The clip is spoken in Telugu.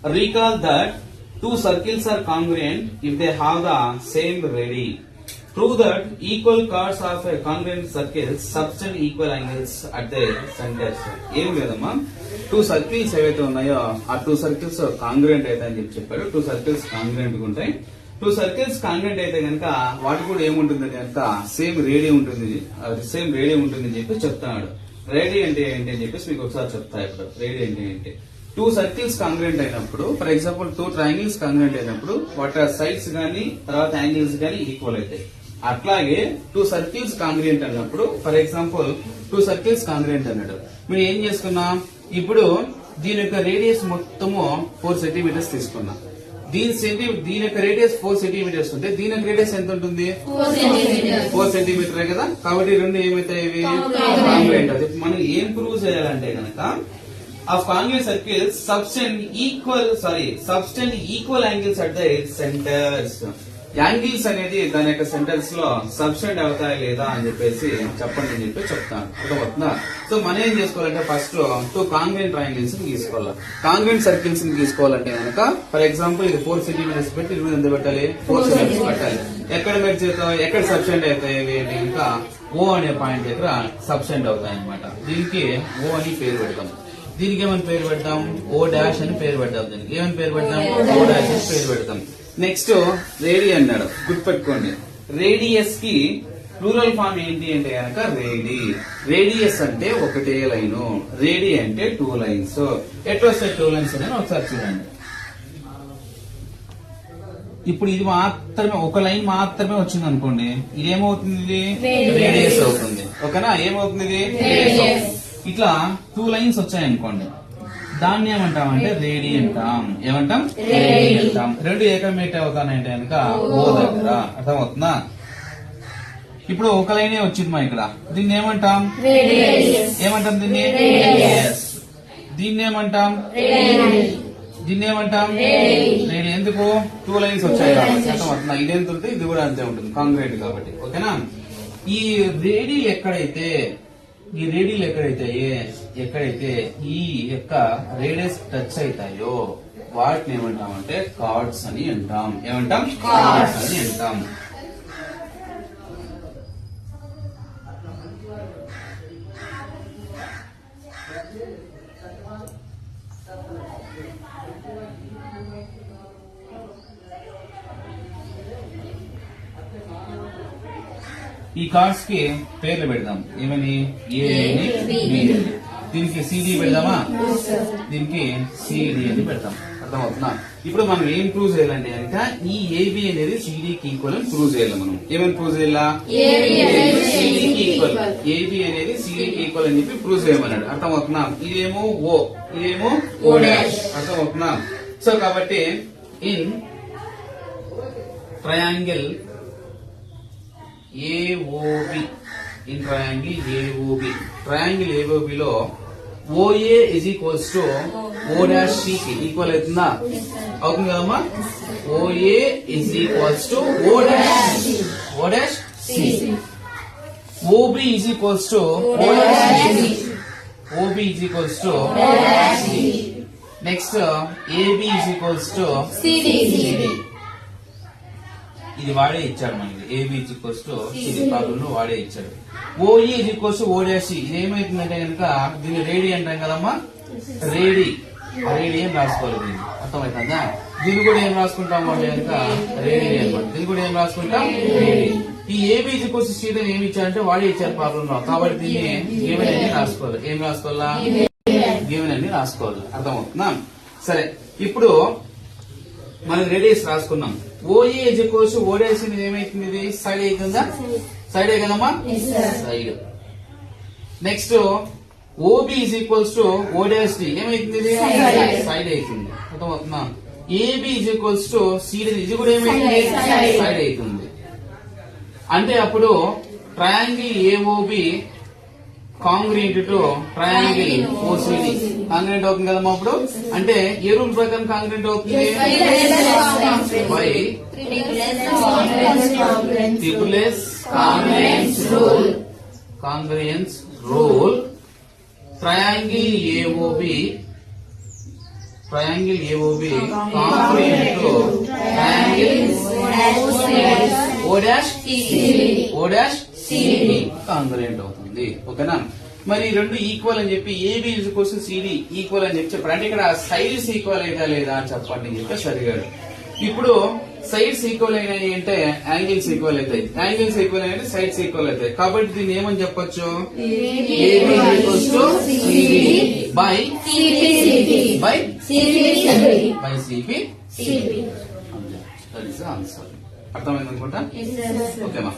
Recall that two circles are congruent if they have the same radii. Prove that equal chords of a congruent circle subtend equal angles at their centers. ఏం లేదమ్మా, టూ సర్కిల్స్ ఏవైతే ఉన్నాయో ఆ టూ సర్కిల్స్ కాంగ్రుయెంట్ అయితే అని చెప్పారు. టూ సర్కిల్స్ కాంగ్రుయెంట్ గా ఉంటాయి. టూ సర్కిల్స్ కాంగ్రుయెంట్ అయితే కనుక వాటి కూడా ఏముంటుంది కనుక సేమ్ రేడియం ఉంటుంది, సేమ్ రేడియం ఉంటుంది అని చెప్పి చెప్తున్నాడు. రేడి అంటే ఏంటి అని చెప్పేసి మీకు ఒకసారి చెప్తా. ఇప్పుడు రేడి అంటే ఏంటి, టూ సర్కిల్స్ కాంగ్రుయెంట్ అయినప్పుడు, ఫర్ ఎగ్జాంపుల్ టూ ట్రయాంగిల్స్ కాంగ్రుయెంట్ అయినప్పుడు వాటి సైడ్స్ గానీ తర్వాత యాంగిల్స్ గానీ ఈక్వల్ అవుతాయి. అట్లాగే టూ సర్కిల్స్ కాంగ్రుయెంట్ అన్నప్పుడు, ఫర్ ఎగ్జాంపుల్ టూ సర్కిల్స్ కాంగ్రుయెంట్ అన్నాడు, మీరు ఏం చేసుకున్నా, ఇప్పుడు దీని యొక్క రేడియస్ మొత్తము 4 సెంటీమీటర్స్ తీసుకున్నా. దీని యొక్క రేడియస్ 4 సెంటీమీటర్స్ ఉంటే దీని యొక్క రేడియస్ ఎంత ఉంటుంది, 4 సెంటీమీటర్ కదా. కాబట్టి రెండు ఏమైతాయి, ఇవి కాంగ్రుయెంట్. అది మనం ఏం ప్రూవ్ చేయాలంటే కనుక of congruent circles subtend equal angles at the centers. Angles అనేది దాని యొక్క సెంటర్స్ లో సబ్స్టెండ్ అవుతాయి లేదా అని చెప్పేసి చెప్పండి అని చెప్పి చెప్తాను. అర్థమవుతుందా? సో మనం ఏం చేసుకోవాలంటే ఫస్ట్ టూ కాంగ్రుయెంట్ ట్రయాంగిల్స్ ని తీసుకోవాలి. కాంగ్రుయెంట్ సర్కిల్స్ ని తీసుకోవాలంటే కనుక ఫర్ ఎగ్జాంపుల్ ఇది 4 సెంటీమీటర్స్ పెట్టి ఇది ఎంత పెట్టాలి, 4 సెంటీమీటర్స్ పెట్టాలి. ఎక్కడ మీరు చేస్తాం, ఎక్కడ సబ్స్టెండ్ అవుతాయి అంటే ఇంకా ఓ అనే పాయింట్ దగ్గర సబ్స్టెండ్ అవుతాయి అనమాట. దీనికి ఓ అని పేరు పెడతాం. దీనికి ఏమని పేరు పెడతాం, ఓ డాష్ అని పేరు పెడతాం. దీనికి ఏమని పేరు పెడతాం, ఓ డాష్ అని పేరు పెడతాం. నెక్స్ట్ రేడి అన్నాడు, గుర్తుపెట్టుకోండి. రేడియస్ కి ప్లూరల్ ఫామ్ ఏంటి అంటే కనుక రేడి. రేడియస్ అంటే ఒకటే లైను, రేడి అంటే 2 లైన్స్. ఎట్లా వస్తాయి 2 లైన్స్ అని ఒకసారి చూడండి. ఇప్పుడు ఇది మాత్రమే ఒక లైన్ మాత్రమే వచ్చింది అనుకోండి, ఇదేమవుతుంది, రేడియస్ అవుతుంది. ఓకేనా, ఏమవుతుంది, రేడియస్. ఇట్లా 2 లైన్స్ వచ్చాయి అనుకోండి, దాన్ని ఏమంటామంటే రేడి అంటాం. ఏమంటాం, రేడి అంటాం. రెండు ఏకమేట్ అవుతానంటే కనుక ఓ దగ్గర. అర్థమవుతుందా? ఇప్పుడు ఒక లైనే వచ్చింది మా ఇక్కడ, దీన్ని ఏమంటాం, ఏమంటాం దీన్ని, దీన్ని ఏమంటాం, దీన్ని ఏమంటాం, రేడి. ఎందుకు, 2 లైన్స్ వచ్చాయి కాబట్టి. అర్థమవుతుందా? ఇదెంత ఉంటుంది, ఇది కూడా అంతే ఉంటుంది, కాంగ్రుయెంట్ కాబట్టి. ఓకేనా. ఈ రేడియల్ ఎక్కడైతే ఈ యొక్క రేడియస్ టచ్ అవుతాయో వాటిని ఏమంటామంటే కార్డ్స్ అని అంటాం. ఏమంటాం, కార్డ్స్ అని అంటాం. ఈ కార్డ్స్ కి పేర్లు పెడదాం. ఏమని, ఏ అని, బి అని. దీనికి సిడి పెడదామా, దీనికి సిడి అని పెడతాం. అర్థమవుతుందా? ఇప్పుడు మనం ఏం ప్రూవ్ చేయాలంటే కనుక ఈ ఏబి అనేది సిడికి ఈక్వల్ అని ప్రూవ్ చేయాలి. మనం ఏమని ప్రూవ్ చేయాలా, సిడికి ఈక్వల్, ఏబి అనేది సిడికి ఈక్వల్ అని చెప్పి ప్రూవ్ చేయమన్నాడు. అర్థమవుతుందా? ఇదేమో ఓ, ఇదేమో ఓ డాష్. అర్థమవుతుందా? సో కాబట్టి in triangle AOB, in triangle AOB, triangle AOB లో OA is equals to O dash C కి ఈక్వల్ అవుతుందా, అవుతుంది కదమ్మా. OA is equals to O dash C. OB is equals to O dash C. OB is equals to O dash C. Next AB is equals to CD. ఇది వాడే ఇచ్చాడు మనకి. AB equals to CD problem లో వాడే ఇచ్చాడు. OE equals to O dash C. ఇది ఏమైతుందంటే కనుక దీన్ని రేడి అంటాం కదమ్మా, రేడి అని రాసుకోవాలి. దీన్ని అర్థమవుతుందా? దీన్ని కూడా ఏం రాసుకుంటాము అంటే కనుక రేడి అనమాట. దీన్ని కూడా ఏం రాసుకుంటాం, రేడి. ఈ ఏబి ఈక్వల్స్ టు సిడి ఏమి ఇచ్చారంటే వాడే ఇచ్చారు ప్రాబ్లం లో. కాబట్టి దీన్ని గివెన్ అని రాసుకోవాలి. ఏం రాసుకోవాలా, గివెన్ అని రాసుకోవాలి. అర్థమవుతుందా? సరే, ఇప్పుడు మనం రేడియస్ రాసుకున్నాం. OA is equals to O dash అనేది ఏమైతుంది, ఇది సైడ్ అవుతుందా, సైడ్ కదమ్మా, side. Next OB is equals to O dash D ఏమైతుంది, ఇది సైడ్ అవుతుంది. అర్థమవుతుందా? AB is equals to CD, ఇది కూడా ఏమైతుంది, సైడ్ అవుతుంది. అంటే అప్పుడు triangle AOB congruent to triangle OCD congruent అవుతుంది కదమ్మా. అప్పుడు అంటే ఏ రూల్ ప్రకారం కాంగ్రుయెంట్ అవుతుంది, by congruence rule. Triangle AOB triangle AOB congruent to triangle oh dash CD కాంగ్రుయెంట్ అవుతుంది. ఓకేనా. మరి రెండు ఈక్వల్ అని చెప్పి ఏబి ఈక్వల్స్ సిడి ఈక్వల్ అని చెప్పి చెప్పాడు. అంటే ఇక్కడ సైడ్స్ ఈక్వల్ అయినా లేదా అని చెప్పండి అని చెప్పి అడిగాడు. ఇప్పుడు సైడ్స్ ఈక్వల్ అయినాయి అంటే యాంగిల్స్ ఈక్వల్ అవుతాయి, యాంగిల్స్ ఈక్వల్ అయినా సైడ్స్ ఈక్వల్ అవుతాయి. కాబట్టి దీన్ని ఏమని చెప్పొచ్చు, AB equals to CD by CB. That is the answer. అర్థమైంది అనుకుంటా. ఓకేమా.